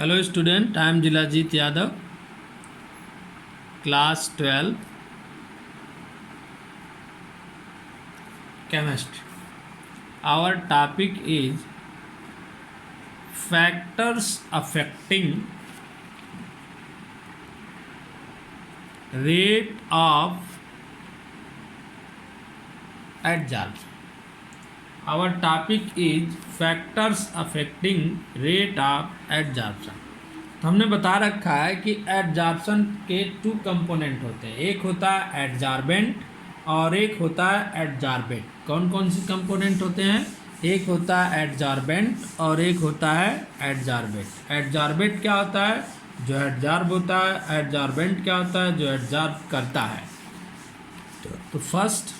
Hello student, I am Jilajit Yadav, class 12, chemistry. Our topic is factors affecting rate of adsorption. Our topic is factors affecting rate of adsorption. तो हमने बता रखा है कि adsorption के to component होते हैं, एक होता है एडजॉर्बेंट और एक होता है एडजॉर्बेट। कौन कौन से कंपोनेंट होते हैं? एक होता है एडजॉर्बेंट और एक होता है एडजॉर्बेट। एडजॉर्बेट क्या होता है? जो एडजॉर्ब होता है। एडजॉर्बेंट क्या होता है? जो एडजॉर्ब करता है। तो फर्स्ट,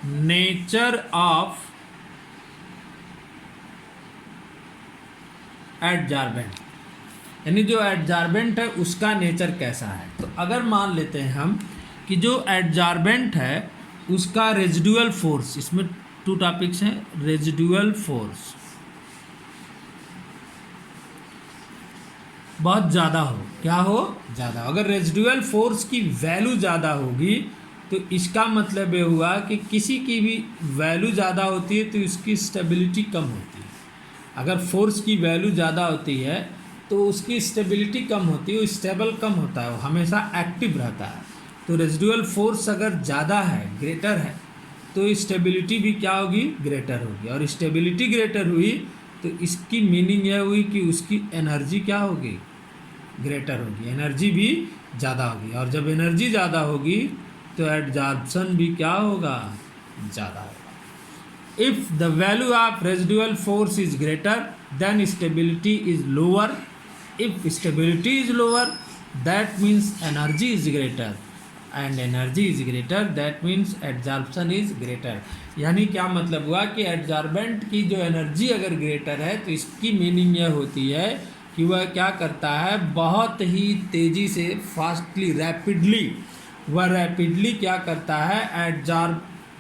नेचर ऑफ एडजॉर्बेंट, यानी जो एडजॉर्बेंट है उसका नेचर कैसा है। तो अगर मान लेते हैं हम कि जो एडजॉर्बेंट है उसका रेजिडुअल फोर्स, इसमें टू टॉपिक्स हैं, रेजिडुअल फोर्स बहुत ज़्यादा हो। क्या हो? ज़्यादा। अगर रेजिडुअल फोर्स की वैल्यू ज़्यादा होगी तो इसका मतलब ये हुआ कि किसी की भी वैल्यू ज़्यादा होती है तो इसकी स्टेबिलिटी कम होती है। अगर फोर्स की वैल्यू ज़्यादा होती है तो उसकी स्टेबिलिटी कम होती है, वो स्टेबल कम होता है, वो हमेशा एक्टिव रहता है। तो रेजिडुअल फोर्स अगर ज़्यादा है, ग्रेटर है, तो स्टेबिलिटी भी क्या होगी? ग्रेटर होगी। और स्टेबिलिटी ग्रेटर हुई तो इसकी मीनिंग यह हुई कि उसकी एनर्जी क्या होगी? ग्रेटर होगी, एनर्जी भी ज़्यादा होगी। और जब एनर्जी ज़्यादा होगी तो एडजॉर्प्शन भी क्या होगा? ज़्यादा होगा। If the value of residual force is greater, then stability is lower. If stability is lower, that means energy is greater, and energy is greater, that means adsorption is greater. यानी क्या मतलब हुआ कि एडजॉर्बेंट की जो energy अगर greater है तो इसकी मीनिंग यह होती है कि वह क्या करता है? बहुत ही तेज़ी से, फास्टली, रैपिडली, वह रैपिडली क्या करता है?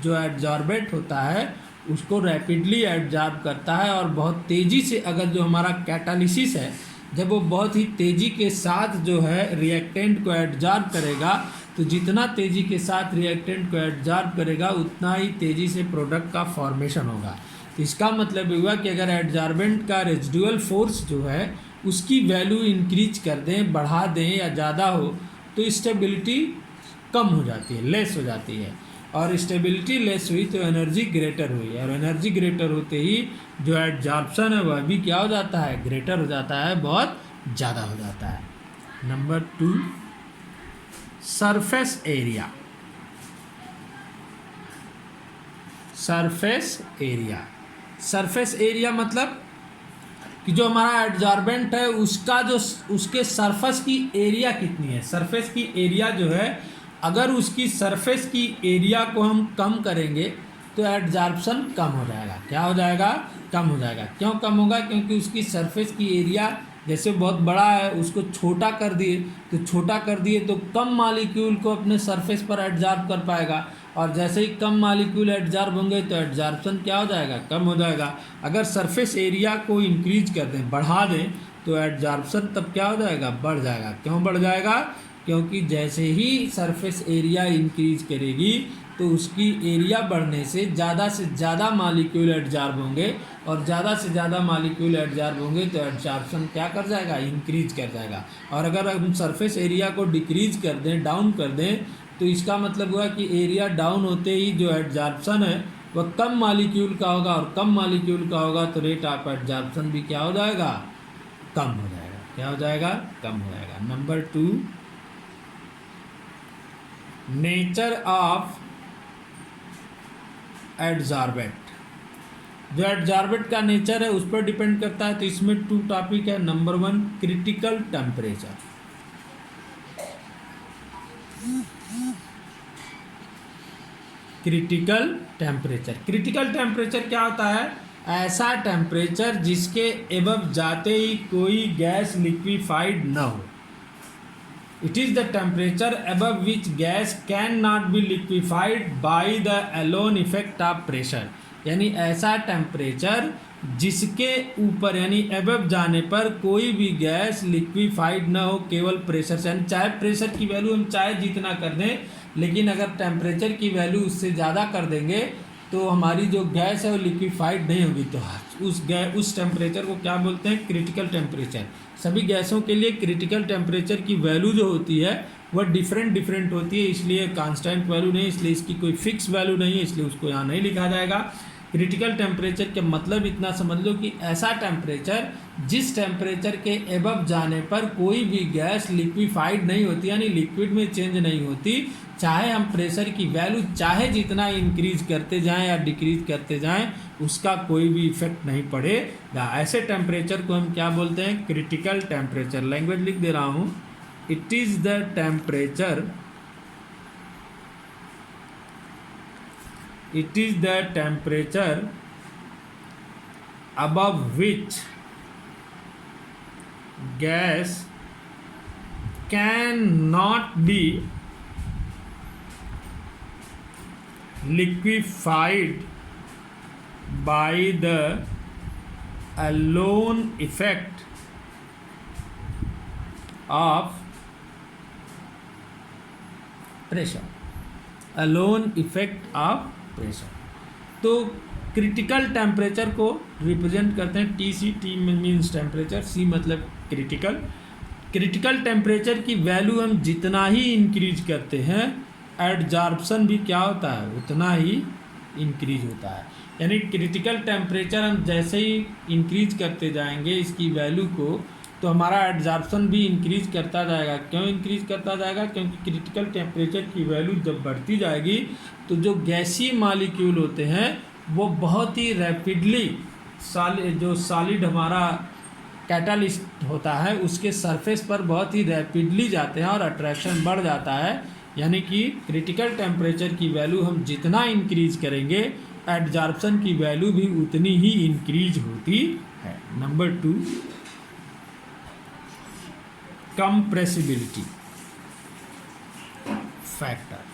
जो एडजॉर्बेंट होता है उसको रैपिडली एडजॉर्ब करता है। और बहुत तेज़ी से, अगर जो हमारा कैटालिसिस है, जब वो बहुत ही तेज़ी के साथ जो है रिएक्टेंट को एडजॉर्ब करेगा, तो जितना तेज़ी के साथ रिएक्टेंट को एडजॉर्ब करेगा उतना ही तेज़ी से प्रोडक्ट का फॉर्मेशन होगा। तो इसका मतलब हुआ कि अगर एडजॉर्बेंट का रेजिडुअल फोर्स जो है उसकी वैल्यू इंक्रीज कर दें, बढ़ा दें या ज़्यादा हो, तो स्टेबिलिटी कम हो जाती है, लेस हो जाती है। और स्टेबिलिटी लेस हुई तो एनर्जी ग्रेटर हुई, और एनर्जी ग्रेटर होते ही जो एडजॉर्प्शन है वह भी क्या हो जाता है? ग्रेटर हो जाता है, बहुत ज़्यादा हो जाता है। Number 2, surface area. Surface area, surface area मतलब कि जो हमारा एडजॉर्बेंट है उसका जो उसके सरफेस की एरिया कितनी है। सरफेस की एरिया जो है, अगर उसकी सरफेस की एरिया को हम कम करेंगे तो एडजॉर्प्शन कम हो जाएगा। क्या हो जाएगा? कम हो जाएगा। क्यों कम होगा? क्योंकि उसकी सरफेस की एरिया जैसे बहुत बड़ा है, उसको छोटा कर दिए, तो छोटा कर दिए तो कम मालिक्यूल को अपने सरफेस पर एडजॉर्ब कर पाएगा। और जैसे ही कम मालिक्यूल एडजॉर्ब होंगे तो एडजॉर्प्शन क्या हो जाएगा? कम हो जाएगा। अगर सरफेस एरिया को इंक्रीज कर दें, बढ़ा दें, तो एडजॉर्प्शन तब क्या हो जाएगा? बढ़ जाएगा। क्यों बढ़ जाएगा? क्योंकि जैसे ही सरफेस एरिया इंक्रीज करेगी तो उसकी एरिया बढ़ने से ज़्यादा मालिक्यूल एडजॉर्ब होंगे, और ज़्यादा से ज़्यादा मालिक्यूल एडजॉर्ब होंगे तो एडजॉर्प्शन क्या कर जाएगा? इंक्रीज कर जाएगा। और अगर हम सरफेस एरिया को डिक्रीज कर दें, डाउन कर दें, तो इसका मतलब हुआ कि एरिया डाउन होते ही जो एडजॉर्प्शन है वह कम मालिक्यूल का होगा, और कम मालिक्यूल का होगा तो रेट ऑफ एडजॉर्प्शन भी क्या हो जाएगा? कम हो जाएगा। क्या हो जाएगा? कम हो जाएगा। Number 2, nature of adsorbent. जो एडजॉर्बेंट का नेचर है उस पर डिपेंड करता है। तो इसमें 2 टॉपिक है। Number 1, critical temperature. Critical temperature, critical temperature क्या होता है? ऐसा टेम्परेचर जिसके एबव जाते ही कोई गैस लिक्विफाइड न हो। It is the temperature above which gas cannot be liquefied by the alone effect of pressure। यानी ऐसा टेम्परेचर जिसके ऊपर यानी एबव जाने पर कोई भी गैस लिक्विफाइड ना हो केवल प्रेशर से, यानी चाहे प्रेशर की वैल्यू हम चाहे जितना कर दें, लेकिन अगर टेम्परेचर की वैल्यू उससे ज़्यादा कर देंगे तो हमारी जो गैस है वो लिक्विफाइड नहीं होगी। तो उस टेम्परेचर को क्या बोलते हैं? Critical temperature. सभी गैसों के लिए क्रिटिकल टेम्परेचर की वैल्यू जो होती है वह डिफरेंट होती है, इसलिए कांस्टेंट वैल्यू नहीं, इसलिए इसकी कोई फिक्स वैल्यू नहीं है, इसलिए उसको यहाँ नहीं लिखा जाएगा। क्रिटिकल टेम्परेचर के मतलब इतना समझ लो कि ऐसा टेम्परेचर जिस टेम्परेचर के एबव जाने पर कोई भी गैस लिक्विफाइड नहीं होती, यानी लिक्विड में चेंज नहीं होती, चाहे हम प्रेशर की वैल्यू चाहे जितना इंक्रीज करते जाएं या डिक्रीज करते जाएं, उसका कोई भी इफेक्ट नहीं पड़ेगा। ऐसे टेम्परेचर को हम क्या बोलते हैं? Critical temperature. लैंग्वेज लिख दे रहा हूँ, it is the temperature, it is the temperature above which gas cannot be liquefied by the alone effect of pressure, alone effect of pressure. तो क्रिटिकल टेम्परेचर को रिप्रेजेंट करते हैं T C. T means temperature, C मतलब critical. Critical temperature की value हम जितना ही increase करते हैं, एडजॉर्प्शन भी क्या होता है? उतना ही इंक्रीज होता है। यानी क्रिटिकल टेम्परेचर हम जैसे ही इंक्रीज करते जाएंगे इसकी वैल्यू को, तो हमारा एडजॉर्प्शन भी इंक्रीज करता जाएगा। क्यों इंक्रीज करता जाएगा? क्योंकि क्रिटिकल टेम्परेचर की वैल्यू जब बढ़ती जाएगी तो जो गैसीय मॉलिक्यूल होते हैं वो बहुत ही रैपिडली जो सॉलिड हमारा कैटालिस्ट होता है उसके सरफेस पर बहुत ही रैपिडली जाते हैं और अट्रैक्शन बढ़ जाता है। यानी कि क्रिटिकल टेम्परेचर की वैल्यू हम जितना इंक्रीज करेंगे एडजॉर्प्शन की वैल्यू भी उतनी ही इंक्रीज होती है। Number 2, compressibility factor.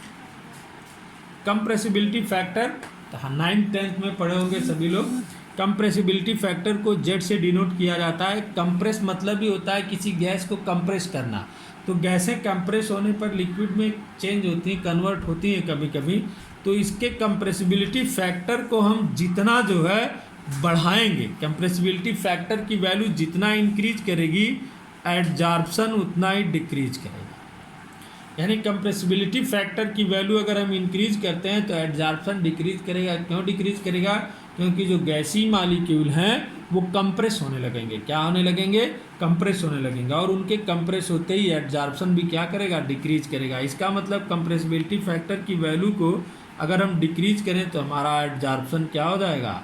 Compressibility factor 9th 10th में पढ़े होंगे सभी लोग। कंप्रेसिबिलिटी फैक्टर को जेड से डिनोट किया जाता है। कंप्रेस मतलब ही होता है किसी गैस को कंप्रेस करना। तो गैसें कंप्रेस होने पर लिक्विड में चेंज होती हैं, कन्वर्ट होती हैं कभी कभी। तो इसके कंप्रेसिबिलिटी फैक्टर को हम जितना जो है बढ़ाएंगे, कंप्रेसिबिलिटी फैक्टर की वैल्यू जितना इंक्रीज करेगी एडजॉर्प्शन उतना ही डिक्रीज करेगा। यानी कंप्रेसिबिलिटी फैक्टर की वैल्यू अगर हम इंक्रीज करते हैं तो एडजॉर्प्शन डिक्रीज करेगा। क्यों डिक्रीज करेगा? क्योंकि जो गैसीय मॉलिक्यूल हैं वो कंप्रेस होने लगेंगे। क्या होने लगेंगे? कंप्रेस होने लगेंगे। और उनके कंप्रेस होते ही एडजॉर्प्शन भी क्या करेगा? डिक्रीज करेगा। इसका मतलब कंप्रेसिबिलिटी फैक्टर की वैल्यू को अगर हम डिक्रीज करें तो हमारा एडजॉर्प्शन क्या हो जाएगा?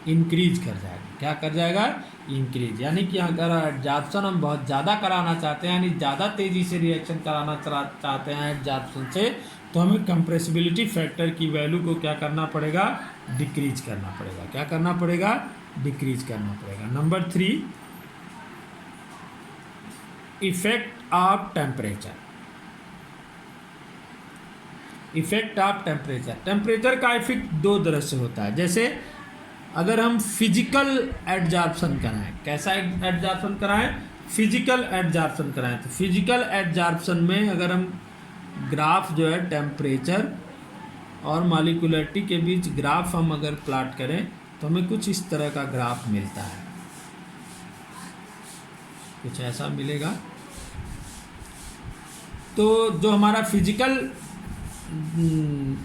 इंक्रीज कर जाएगा। क्या कर जाएगा? इंक्रीज। यानी कि अगर एडजॉर्प्शन हम बहुत ज़्यादा कराना चाहते हैं, यानी ज़्यादा तेज़ी से रिएक्शन कराना चाहते हैं एडजॉर्प्शन से, तो हमें कंप्रेसिबिलिटी फैक्टर की वैल्यू को क्या करना पड़ेगा? डिक्रीज करना पड़ेगा। क्या करना पड़ेगा? डिक्रीज करना पड़ेगा। Number 3, effect of temperature. Effect of temperature. Temperature का इफेक्ट दो तरह से होता है। जैसे अगर हम फिजिकल एडजॉर्प्शन कराएं, कैसा एडजॉर्प्शन कराएं? फिजिकल एडजॉर्प्शन कराएं। तो फिजिकल एडजॉर्प्शन में अगर हम ग्राफ जो है टेम्परेचर और मॉलिक्यूलरिटी के बीच ग्राफ हम अगर प्लॉट करें तो हमें कुछ इस तरह का ग्राफ मिलता है, कुछ ऐसा मिलेगा। तो जो हमारा फिजिकल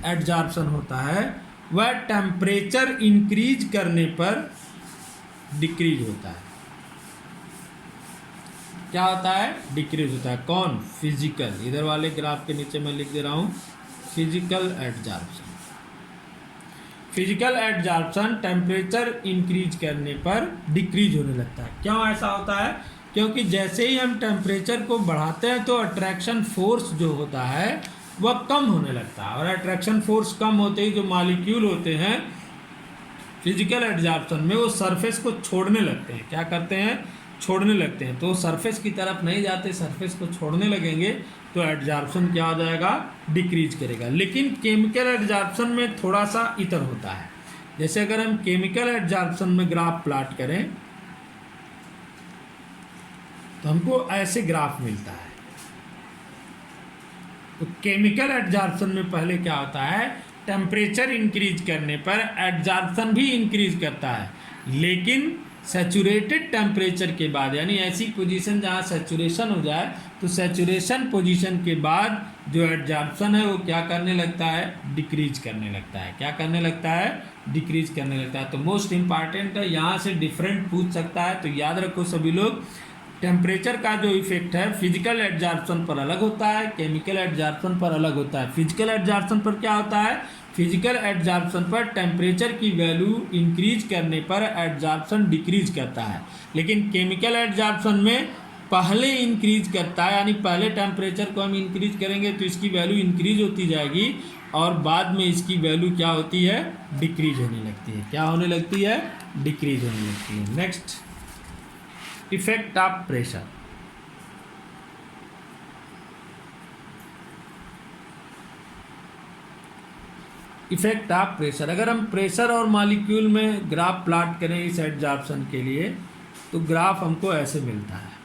एडजॉर्प्शन होता है वह टेम्परेचर इंक्रीज करने पर डिक्रीज होता है। क्या होता है? डिक्रीज होता है। कौन? फिजिकल। इधर वाले ग्राफ के नीचे मैं लिख दे रहा हूँ physical adsorption. Physical adsorption temperature increase करने पर डिक्रीज होने लगता है। क्यों ऐसा होता है? क्योंकि जैसे ही हम टेम्परेचर को बढ़ाते हैं तो अट्रैक्शन फोर्स जो होता है वह कम होने लगता है। और अट्रैक्शन फोर्स कम होते ही जो मॉलिक्यूल होते हैं फिजिकल एडजॉर्प्शन में वो सरफेस को छोड़ने लगते हैं। क्या करते हैं? छोड़ने लगते हैं। तो सरफेस की तरफ नहीं जाते, सरफेस को छोड़ने लगेंगे तो एडजॉर्प्शन क्या हो जाएगा? डिक्रीज करेगा। लेकिन केमिकल एडजॉर्प्शन में थोड़ा सा इतर होता है। जैसे अगर हम केमिकल एडजॉर्प्शन में ग्राफ प्लॉट करें तो हमको ऐसे ग्राफ मिलता है। तो केमिकल एडजॉर्प्शन में पहले क्या होता है, टेम्परेचर इंक्रीज करने पर एडजॉर्प्शन भी इंक्रीज करता है, लेकिन सैचुरेटेड टेम्परेचर के बाद, यानी ऐसी पोजीशन जहाँ सैचुरेशन हो जाए, तो सैचुरेशन पोजीशन के बाद जो एडजॉर्प्शन है वो क्या करने लगता है, डिक्रीज करने लगता है। क्या करने लगता है, डिक्रीज करने लगता है। तो मोस्ट इंपॉर्टेंट है, यहाँ से डिफरेंट पूछ सकता है, तो याद रखो सभी लोग, टेम्परेचर का जो इफेक्ट है फिजिकल एडजॉर्प्शन पर अलग होता है, केमिकल एडजॉर्प्शन पर अलग होता है। फिजिकल एडजॉर्प्शन पर क्या होता है, फिजिकल एडजॉर्प्शन पर टेम्परेचर की वैल्यू इंक्रीज करने पर एडजॉर्प्शन डिक्रीज करता है, लेकिन केमिकल एडजॉर्प्शन में पहले इंक्रीज करता है, यानी पहले टेम्परेचर को हम इंक्रीज करेंगे तो इसकी वैल्यू इंक्रीज होती जाएगी और बाद में इसकी वैल्यू क्या होती है, डिक्रीज होने लगती है। क्या होने लगती है, डिक्रीज होने लगती है। Next, effect of pressure. Effect of pressure, अगर हम प्रेशर और मॉलिक्यूल में ग्राफ प्लॉट करें इस एडजॉर्प्शन के लिए, तो ग्राफ हमको ऐसे मिलता है।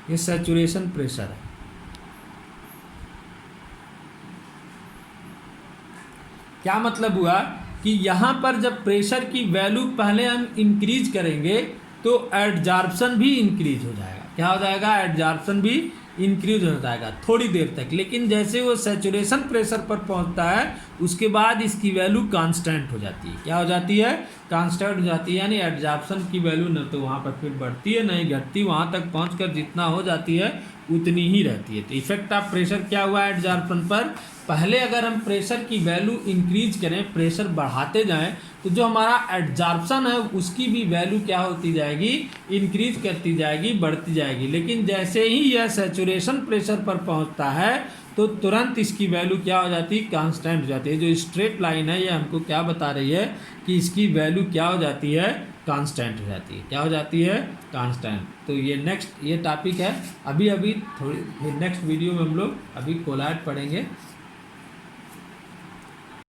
ये सैचुरेशन प्रेशर है। क्या मतलब हुआ कि यहाँ पर जब प्रेशर की वैल्यू पहले हम इंक्रीज करेंगे तो एडजॉर्प्शन भी इंक्रीज हो जाएगा। क्या हो जाएगा, एडजॉर्प्शन भी इंक्रीज हो जाएगा थोड़ी देर तक, लेकिन जैसे वो सैचुरेशन प्रेशर पर पहुंचता है उसके बाद इसकी वैल्यू कांस्टेंट हो जाती है। क्या हो जाती है, कांस्टेंट हो जाती है, यानी एडजॉर्प्शन की वैल्यू न तो वहाँ पर फिर बढ़ती है न ही घटती, वहाँ तक पहुँचकर जितना हो जाती है उतनी ही रहती है। तो इफेक्ट ऑफ प्रेशर क्या हुआ एडजॉर्प्शन पर, पहले अगर हम प्रेशर की वैल्यू इंक्रीज करें, प्रेशर बढ़ाते जाएं, तो जो हमारा एडजॉर्प्शन है उसकी भी वैल्यू क्या होती जाएगी, इंक्रीज करती जाएगी, बढ़ती जाएगी। लेकिन जैसे ही यह सैचुरेशन प्रेशर पर पहुंचता है तो तुरंत इसकी वैल्यू क्या हो जाती है, कांस्टेंट हो जाती है। जो स्ट्रेट लाइन है ये हमको क्या बता रही है कि इसकी वैल्यू क्या हो जाती है, कांस्टेंट हो जाती है। क्या हो जाती है, कांस्टेंट। तो ये नेक्स्ट ये टॉपिक है। अभी थोड़ी नेक्स्ट वीडियो में हम लोग अभी कोलॉइड पढ़ेंगे।